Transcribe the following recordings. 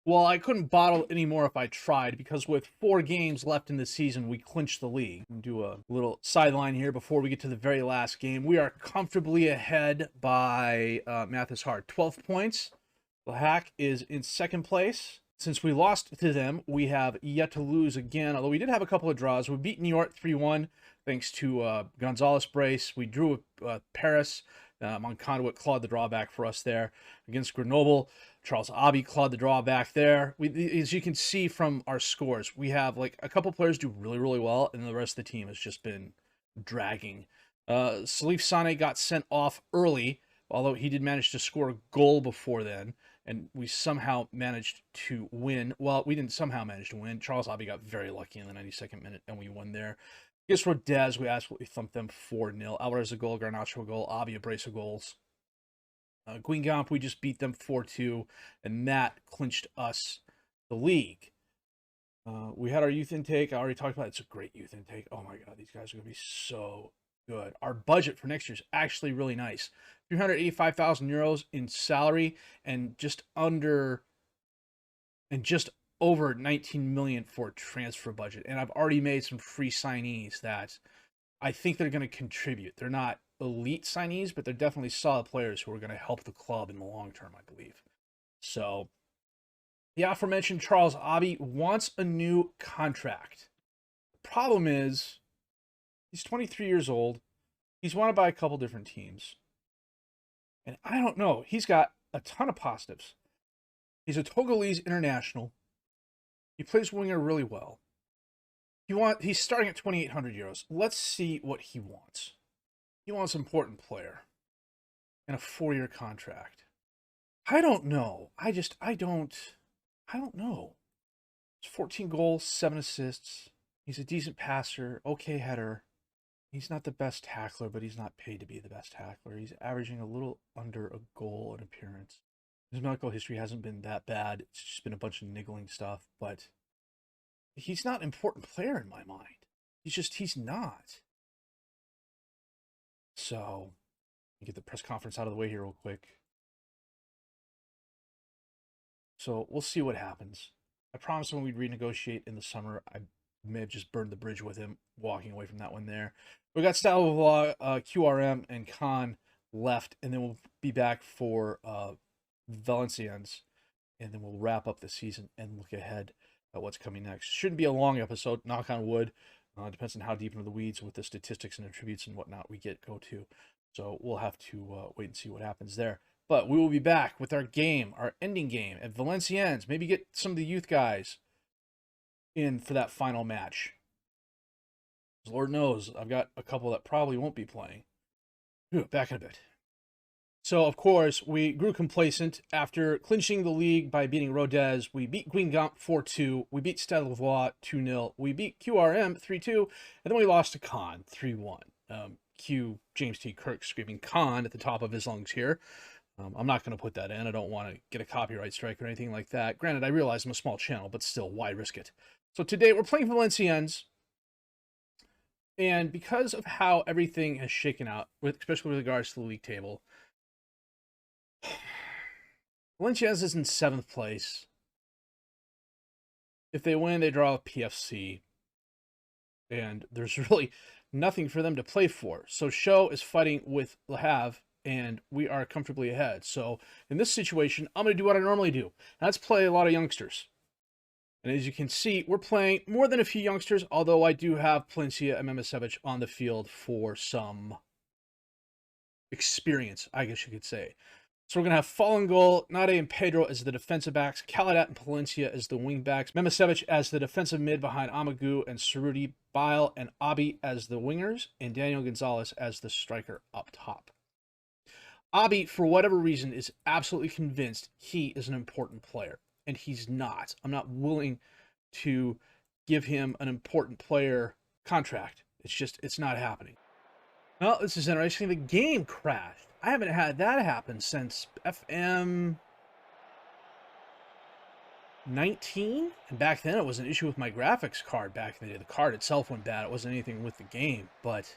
Well, I couldn't bottle anymore if I tried, because with 4 games left in the season, we clinched the league. Do a little sideline here before we get to the very last game. We are comfortably ahead by, math is hard, 12 points. The Hack is in second place. Since we lost to them, we have yet to lose again, although we did have a couple of draws. We beat New York 3-1 thanks to Gonzalez brace. We drew with Paris. Monconduit clawed the drawback for us there against Grenoble. Charles Abbey clawed the drawback there. As you can see from our scores, we have like a couple players do really, really well, and the rest of the team has just been dragging. Salif Sane got sent off early, although he did manage to score a goal before then, and we somehow managed to win. Well, we didn't somehow manage to win. Charles Abbey got very lucky in the 92nd minute, and we won there. Against Rodez, we absolutely thumped them 4-0. Alvarez a goal, Garnacho a goal, Abbey a brace of goals. Guingamp, we just beat them 4-2, and that clinched us the league. We had our youth intake. I already talked about it. It's a great youth intake. Oh my God, these guys are going to be so good. Our budget for next year is actually really nice. 385,000 euros in salary and just over 19 million for transfer budget. And I've already made some free signees that I think they're going to contribute. They're not elite signees, but they're definitely solid players who are going to help the club in the long term, I believe. So the aforementioned Charles Abbey wants a new contract. The problem is he's 23 years old. He's wanted by a couple different teams. And I don't know. He's got a ton of positives. He's a Togolese international. He plays winger really well. He's starting at 2,800 euros. Let's see what he wants. He wants an important player and a 4-year contract. I don't know. I don't know. It's 14 goals, 7 assists. He's a decent passer, okay header. He's not the best tackler, but he's not paid to be the best tackler. He's averaging a little under a goal in appearance. His medical history hasn't been that bad. It's just been a bunch of niggling stuff, but he's not an important player in my mind. He's not. So, get the press conference out of the way here real quick. So, we'll see what happens. I promised when we'd renegotiate in the summer. I may have just burned the bridge with him, walking away from that one there. We got Stalovois, QRM, and Khan left, and then we'll be back for Valenciennes, and then we'll wrap up the season and look ahead at what's coming next. Shouldn't be a long episode, knock on wood. Depends on how deep into the weeds with the statistics and attributes and whatnot we go to. So we'll have to wait and see what happens there. But we will be back with our ending game at Valenciennes. Maybe get some of the youth guys in for that final match. Lord knows, I've got a couple that probably won't be playing. Back in a bit. So, of course, we grew complacent after clinching the league by beating Rodez. We beat Guingamp 4-2. We beat Stade Louvois 2-0. We beat QRM 3-2. And then we lost to Caen 3-1. Cue James T. Kirk screaming Caen at the top of his lungs here. I'm not going to put that in. I don't want to get a copyright strike or anything like that. Granted, I realize I'm a small channel, but still, why risk it? So today we're playing Valenciennes. And because of how everything has shaken out, especially with regards to the league table, Valenciennes is in 7th place. If they win, they draw with PFC. And there's really nothing for them to play for. So Show is fighting with Le Havre, and we are comfortably ahead. So in this situation, I'm going to do what I normally do. And that's play a lot of youngsters. And as you can see, we're playing more than a few youngsters, although I do have Palencia and Memisevic on the field for some experience, I guess you could say. So we're going to have Fallen Goal, Nade and Pedro as the defensive backs, Caladat and Palencia as the wing backs, Memisevic as the defensive mid behind Amagu and Cerruti, Bile and Abbey as the wingers, and Daniel Gonzalez as the striker up top. Abbey, for whatever reason, is absolutely convinced he is an important player, and he's not. I'm not willing to give him an important player contract. It's not happening. Well, this is interesting. The game crashed. I haven't had that happen since FM23, and back then it was an issue with my graphics card back in the day. The card itself went bad. It wasn't anything with the game, but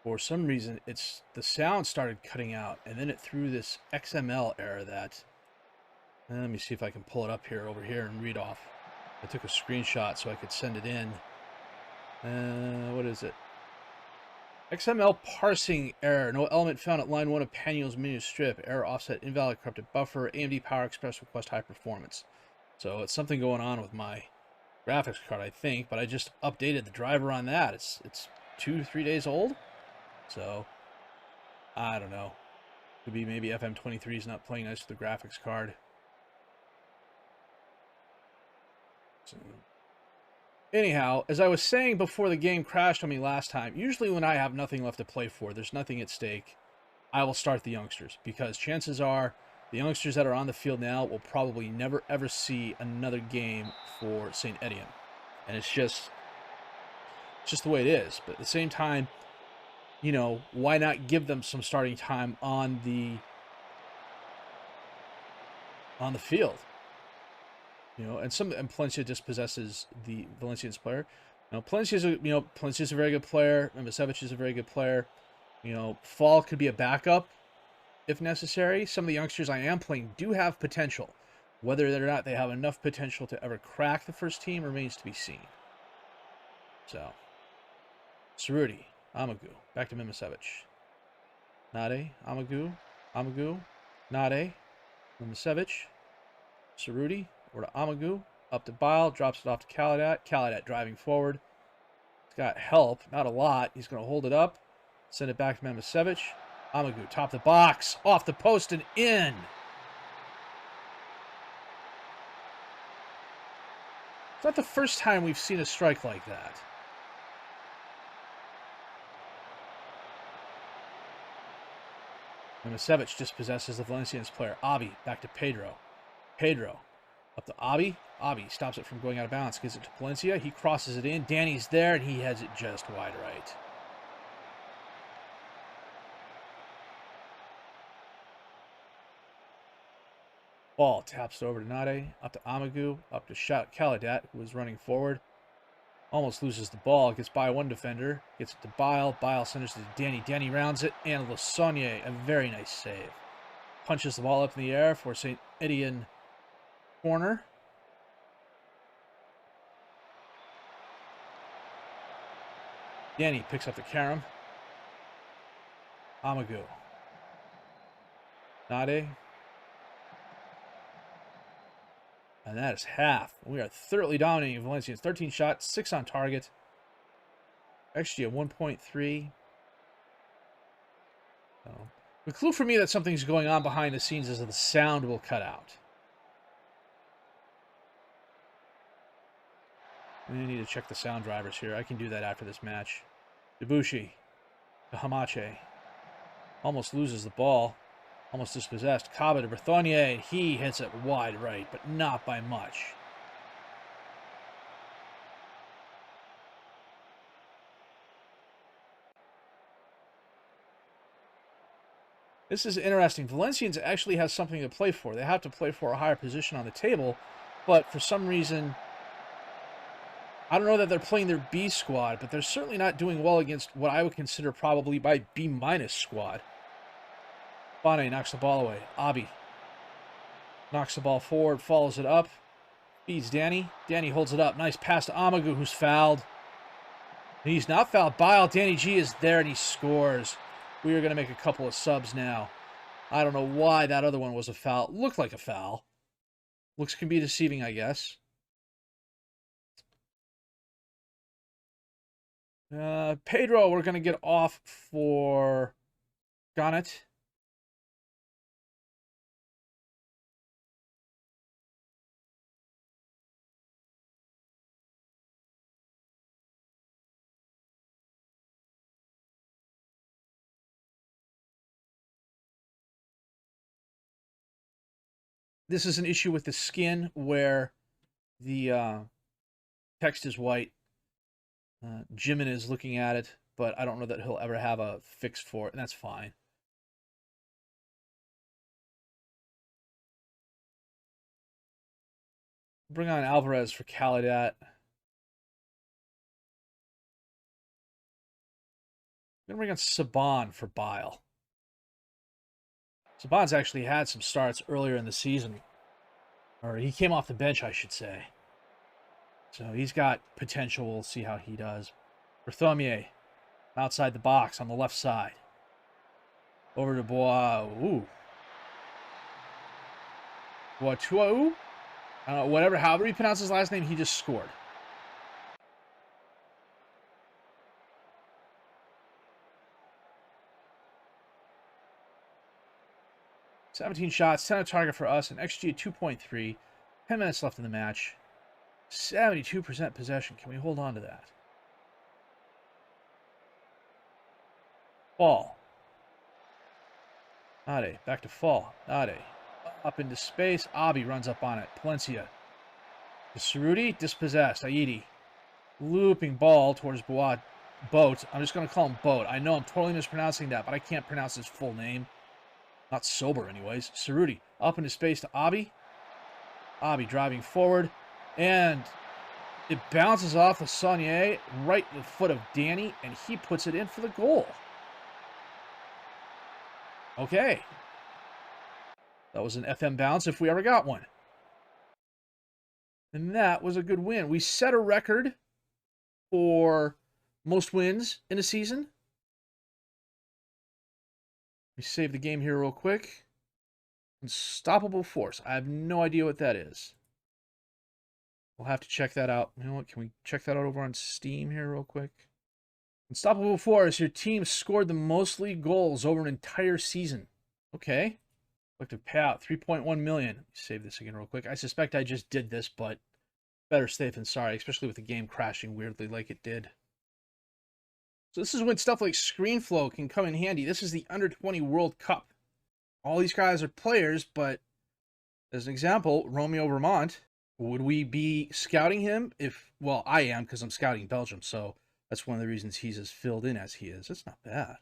for some reason the sound started cutting out, and then it threw this XML error that Let me see if I can pull it up here, over here, and read off. I took a screenshot so I could send it in. What is it? XML parsing error. No element found at line 1 of Panuel's menu strip. Error offset invalid corrupted buffer. AMD Power Express request high performance. So it's something going on with my graphics card, I think, but I just updated the driver on that. It's 2-3 days old. So I don't know. Could be maybe FM23 is not playing nice with the graphics card. So, anyhow, as I was saying before the game crashed on me last time, usually when I have nothing left to play for, there's nothing at stake, I will start the youngsters, because chances are the youngsters that are on the field now will probably never ever see another game for St. Etienne. And it's just the way it is. But at the same time, you know, why not give them some starting time on the field? You know, and Palencia dispossesses the Valenciennes player. Palencia's a very good player. Mimicevic is a very good player. You know, Fall could be a backup if necessary. Some of the youngsters I am playing do have potential. Whether or not they have enough potential to ever crack the first team remains to be seen. So, Cerruti, Amagu, back to Mimicevic. Nade, Amagu, Nade, Mimicevic, Cerruti, or to Amagu, up to Bile, drops it off to Caladat. Caladat driving forward. He's got help, not a lot. He's going to hold it up, send it back to Mimicevic. Amagu, top the box, off the post and in. It's not the first time we've seen a strike like that. Mimicevic dispossesses the Valenciennes player. Abi, back to Pedro. Pedro, up to Abi. Abi stops it from going out of bounds. Gives it to Palencia. He crosses it in. Danny's there, and he has it just wide right. Ball taps it over to Nade. Up to Amagu. Up to Caladat, who was running forward. Almost loses the ball. Gets by one defender. Gets it to Bile. Bile sends it to Danny. Danny rounds it. And Lassagne, a very nice save. Punches the ball up in the air for St. Etienne corner. Danny picks up the carom. Amagu. Nade. And that is half. We are thoroughly dominating Valenciennes. 13 shots, 6 on target. XG at 1.3. So, the clue for me that something's going on behind the scenes is that the sound will cut out. We need to check the sound drivers here. I can do that after this match. Debuchy to Hamache. Almost loses the ball. Almost dispossessed. Kaba to Berthonier. He hits it wide right, but not by much. This is interesting. Valenciennes actually has something to play for. They have to play for a higher position on the table, but for some reason, I don't know that they're playing their B squad, but they're certainly not doing well against what I would consider probably my B- squad. Bane knocks the ball away. Abi knocks the ball forward, follows it up, feeds Danny. Danny holds it up. Nice pass to Amagu, who's fouled. He's not fouled. Bile. Danny G is there, and he scores. We are going to make a couple of subs now. I don't know why that other one was a foul. Looked like a foul. Looks can be deceiving, I guess. Pedro, we're going to get off for Gonnet. This is an issue with the skin where the text is white. Jimin is looking at it, but I don't know that he'll ever have a fix for it, and that's fine. Bring on Alvarez for Caladat. I'm going to bring on Saban for Bile. Saban's actually had some starts earlier in the season Or he came off the bench, I should say. So he's got potential. We'll see how he does. Berthommier, outside the box on the left side. Over to Bois. Ooh. Boitou? However he pronounced his last name, he just scored. "17 shots, 10 on target for us, an XG of 2.3. 10 minutes left in the match. 72% possession. Can we hold on to that? Fall. Nade. Back to Fall. Nade. Up into space. Abi runs up on it. Palencia. To Cerruti. Dispossessed. Aidi. Looping ball towards Boat. I'm just going to call him Boat. I know I'm totally mispronouncing that, but I can't pronounce his full name. Not sober, anyways. Cerruti. Up into space to Abi. Abi driving forward. And it bounces off of Saunier right in the foot of Danny, and he puts it in for the goal. Okay. That was an FM bounce if we ever got one. And that was a good win. We set a record for most wins in a season. Let me save the game here real quick. Unstoppable Force. I have no idea what that is. We'll have to check that out. You know what? Can we check that out over on Steam here real quick? Unstoppable Force. Your team scored the most league goals over an entire season. Okay. Collective payout, 3.1 million. Let me save this again real quick. I suspect I just did this, but better safe than sorry, especially with the game crashing weirdly like it did. So this is when stuff like screen flow can come in handy. This is the Under-20 World Cup. All these guys are players, but as an example, Romeo Vermont, would we be scouting him if, well, I am because I'm scouting Belgium, so that's one of the reasons he's as filled in as he is. That's not bad.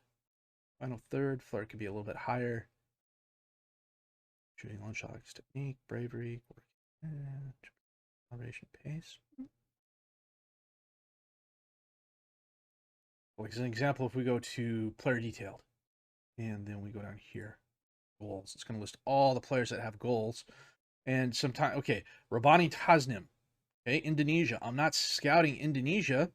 Final third, flair could be a little bit higher. Shooting, long shots, technique, bravery, combination, pace. Well, as an example, if we go to player detailed, and then we go down here, goals, it's going to list all the players that have goals. And sometimes, okay, Rabani Tasnim, okay, Indonesia. I'm not scouting Indonesia.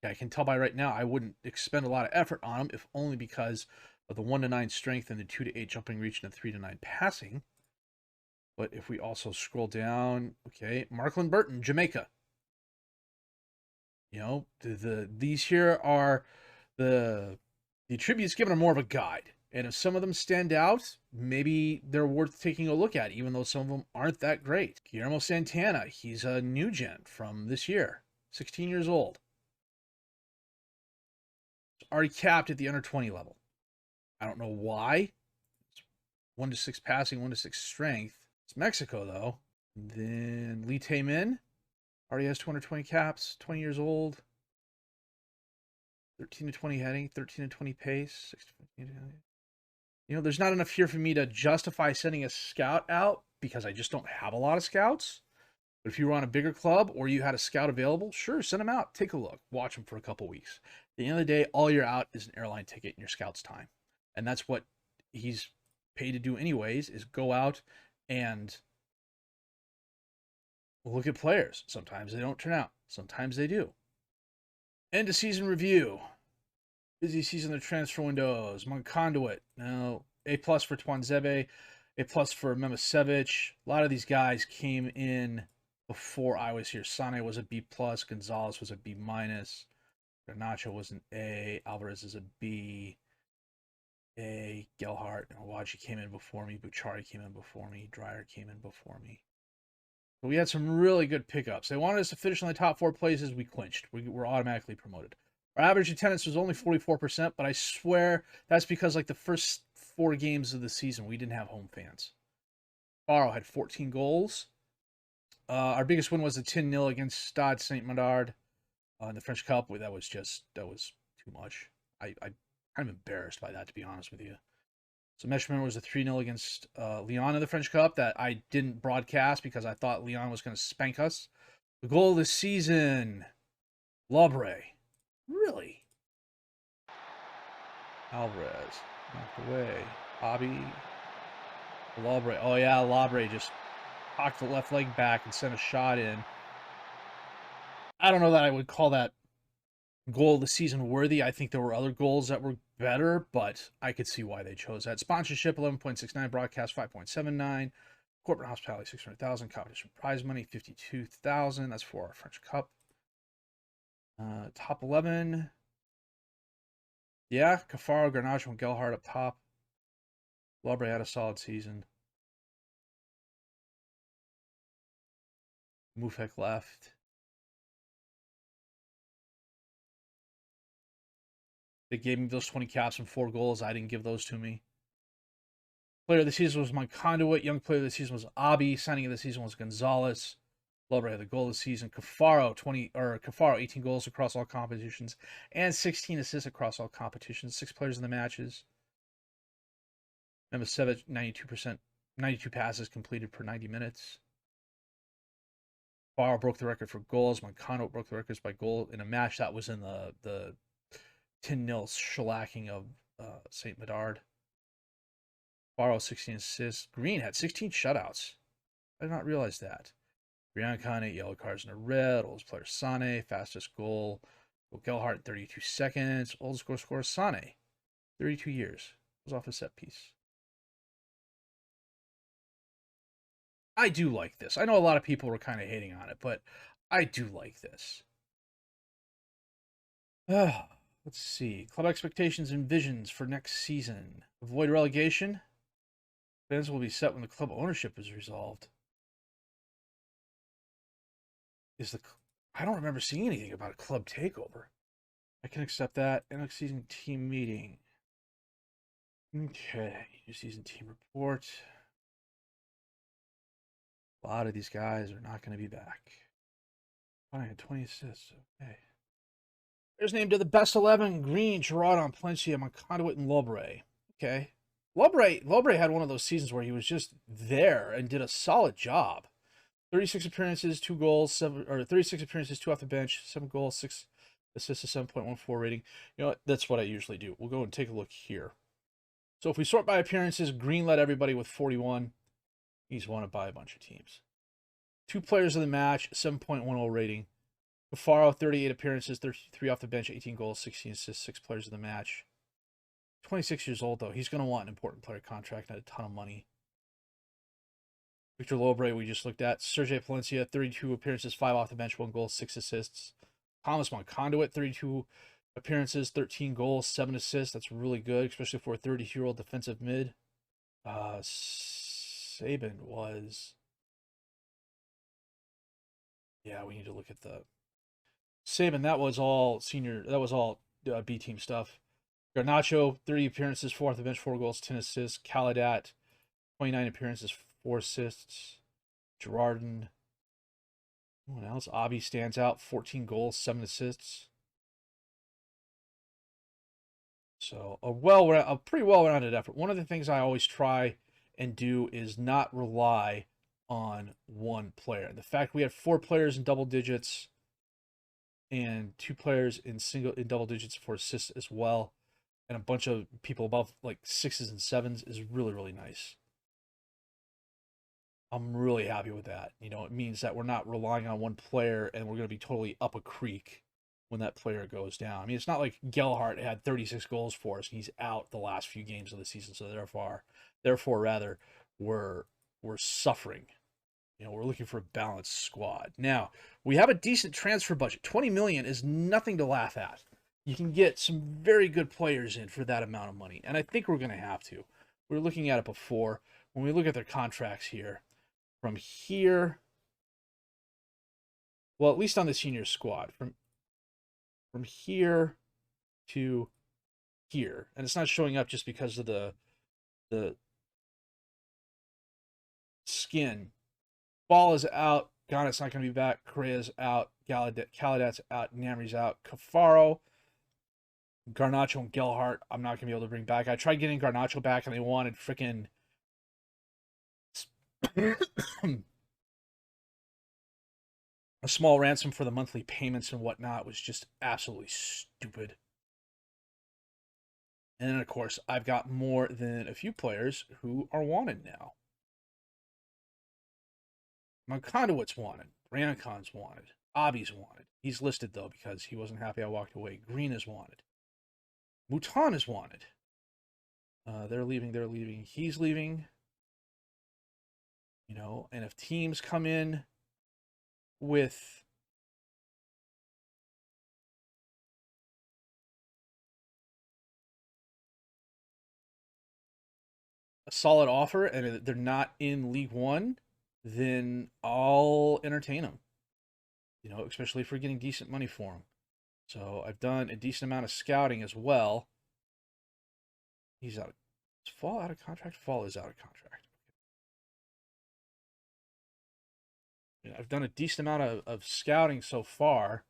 I can tell by right now I wouldn't expend a lot of effort on him, if only because of the 1-9 strength and the 2-8 jumping reach and the 3-9 passing. But if we also scroll down, okay, Markland Burton, Jamaica. You know, these here are the attributes given are more of a guide. And if some of them stand out, maybe they're worth taking a look at, even though some of them aren't that great. Guillermo Santana, he's a new gen from this year, 16 years old. Already capped at the under-20 level. I don't know why. It's 1-6 passing, 1-6 strength. It's Mexico, though. And then Lee Tae-min already has 220 caps, 20 years old. 13-20 heading, 13-20 pace. 6-15. You know, there's not enough here for me to justify sending a scout out because I just don't have a lot of scouts. But if you were on a bigger club or you had a scout available, sure, send them out. Take a look. Watch them for a couple weeks. At the end of the day, all you're out is an airline ticket and your scout's time. And that's what he's paid to do anyways, is go out and look at players. Sometimes they don't turn out. Sometimes they do. End of season review. Busy season of transfer windows. Monconduit. No. A+ for Twanzebe. A+ for Memisevic. A lot of these guys came in before I was here. Sane was a B+. Gonzalez was a B-. Garnacho was an A. Alvarez is a B. A. Gelhardt and Awaji came in before me. Buchari came in before me. Dreyer came in before me. But we had some really good pickups. They wanted us to finish in the top 4 places. We clinched. We were automatically promoted. Our average attendance was only 44%, but I swear that's because like the first 4 games of the season, we didn't have home fans. Barrow had 14 goals. Our biggest win was the 10-0 against Stade Saint-Mandard in the French Cup. That was too much. I'm kind of embarrassed by that, to be honest with you. So Meshman was a 3-0 against Lyon in the French Cup that I didn't broadcast because I thought Lyon was going to spank us. The goal of the season, Labre. Really? Alvarez. Knocked away. Hobby. Labre. Oh, yeah, Labre just cocked the left leg back and sent a shot in. I don't know that I would call that goal of the season worthy. I think there were other goals that were better, but I could see why they chose that. Sponsorship 11.69, broadcast 5.79, corporate hospitality 600,000, competition prize money 52,000. That's for our French Cup. Top 11. Yeah, Cafaro, Garnacho, and Gelhardt up top. Lobre had a solid season. Mufek left. They gave me those 20 caps and 4 goals. I didn't give those to me. Player of the season was Conduit. Young player of the season was Abi. Signing of the season was Gonzalez. Lobre had the goal of the season. Cafaro 18 goals across all competitions and 16 assists across all competitions. 6 players in the matches. Memisevic 92%, 92 passes completed per 90 minutes. Cafaro broke the record for goals. Moncano broke the records by goal in a match that was in the 10-0 shellacking of St. Medard. Cafaro 16 assists. Green had 16 shutouts. I did not realize that. Briancon, 8 yellow cards and a red. Oldest player Sane, fastest goal. Gelhardt, 32 seconds. Oldest scorer Sane, 32 years. Was off a set piece. I do like this. I know a lot of people were kind of hating on it, but I do like this. Let's see. Club expectations and visions for next season. Avoid relegation. Fans will be set when the club ownership is resolved. I don't remember seeing anything about a club takeover. I can accept that. Next season team meeting. Okay. New season team report. A lot of these guys are not going to be back. I had 20 assists. Okay. Players named to the best 11. Green, Gerard, Plencia, Conduit, and Lobre. Okay. Lobre had one of those seasons where he was just there and did a solid job. 36 appearances, 2 goals, 36 appearances, 2 off the bench, 7 goals, 6 assists, a 7.14 rating. You know what? That's what I usually do. We'll go and take a look here. So if we sort by appearances, Green led everybody with 41. He's wanted by a bunch of teams. 2 players of the match, 7.10 rating. Cafaro, 38 appearances, 33 off the bench, 18 goals, 16 assists, 6 players of the match. 26 years old, though. He's going to want an important player contract and a ton of money. Victor Lobre, we just looked at. Sergei Palencia, 32 appearances, 5 off the bench, 1 goal, 6 assists. Thomas Conduit, 32 appearances, 13 goals, 7 assists. That's really good, especially for a 32-year-old defensive mid. Sabin was... Yeah, we need to look at the... Sabin, that was all senior... That was all B-team stuff. Garnacho, 30 appearances, 4 off the bench, 4 goals, 10 assists. Caladat, 29 appearances, 4 assists. Girardin. No one else. Abi stands out. 14 goals, 7 assists. So a pretty well-rounded effort. One of the things I always try and do is not rely on one player. The fact we had 4 players in double digits and 2 players in double digits for assists as well, and a bunch of people above like 6s and 7s is really, really nice. I'm really happy with that. You know, it means that we're not relying on one player and we're going to be totally up a creek when that player goes down. I mean, it's not like Gelhardt had 36 goals for us and he's out the last few games of the season. So therefore, rather, we're suffering. You know, we're looking for a balanced squad. Now, we have a decent transfer budget. 20 million is nothing to laugh at. You can get some very good players in for that amount of money, and I think we're going to have to. We were looking at it before. When we look at their contracts here, from here, well, at least on the senior squad, from here to here, and it's not showing up just because of the skin. Ball is out. Ganet's not going to be back. Correa's out. Caladat's out. Namri's out. Cafaro, Garnacho, and Gelhardt, I'm not going to be able to bring back. I tried getting Garnacho back, and they wanted freaking a small ransom for the monthly payments and whatnot. Was just absolutely stupid. And then, of course, I've got more than a few players who are wanted now. Monkondowit's wanted. Branicon's wanted. Obby's wanted. He's listed, though, because he wasn't happy I walked away. Green is wanted. Mouton is wanted. They're leaving. They're leaving. He's leaving. You know, and if teams come in with a solid offer and they're not in League One, then I'll entertain them. You know, especially if we're getting decent money for them. So I've done a decent amount of scouting as well. He's out. Is Fall out of contract? Fall is out of contract. I've done a decent amount of scouting so far.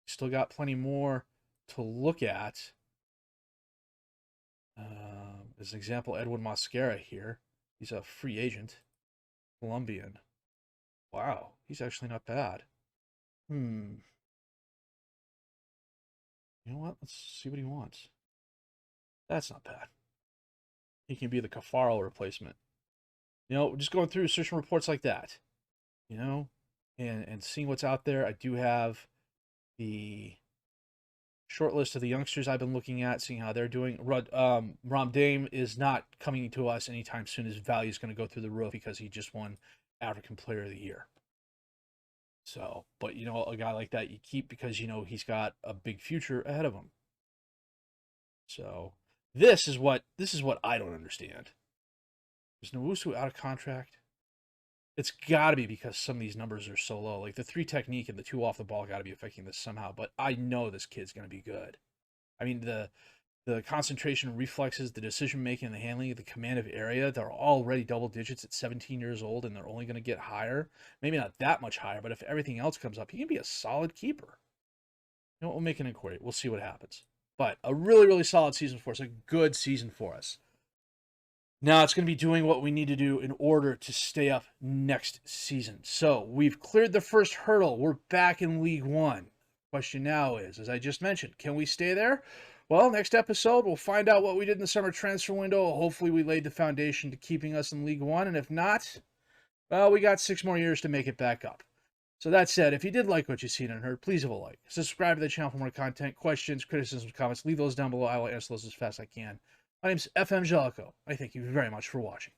Still got plenty more to look at. As an example, Edwin Mosquera here. He's a free agent. Colombian. Wow, he's actually not bad. You know what? Let's see what he wants. That's not bad. He can be the Cafaro replacement. You know, just going through searching reports like that, you know, and seeing what's out there. I do have the short list of the youngsters I've been looking at, seeing how they're doing. Ram Dame is not coming to us anytime soon. His value is going to go through the roof because he just won African Player of the Year. So, but you know, a guy like that you keep because you know he's got a big future ahead of him. So this is what I don't understand. Is Nowusu out of contract? It's got to be because some of these numbers are so low. Like the 3 technique and the 2 off the ball got to be affecting this somehow. But I know this kid's going to be good. I mean, the concentration, reflexes, the decision making, the handling, the command of area, they're already double digits at 17 years old, and they're only going to get higher. Maybe not that much higher, but if everything else comes up, he can be a solid keeper. You know, we'll make an inquiry. We'll see what happens. But a really, really solid season for us. A good season for us. Now it's going to be doing what we need to do in order to stay up next season. So we've cleared the first hurdle. We're back in League One. Question now is, as I just mentioned, can we stay there? Well, next episode, we'll find out what we did in the summer transfer window. Hopefully we laid the foundation to keeping us in League One. And if not, well, we got 6 more years to make it back up. So that said, if you did like what you've seen and heard, please leave a like. Subscribe to the channel for more content, questions, criticisms, comments. Leave those down below. I will answer those as fast as I can. My name is FM23. I thank you very much for watching.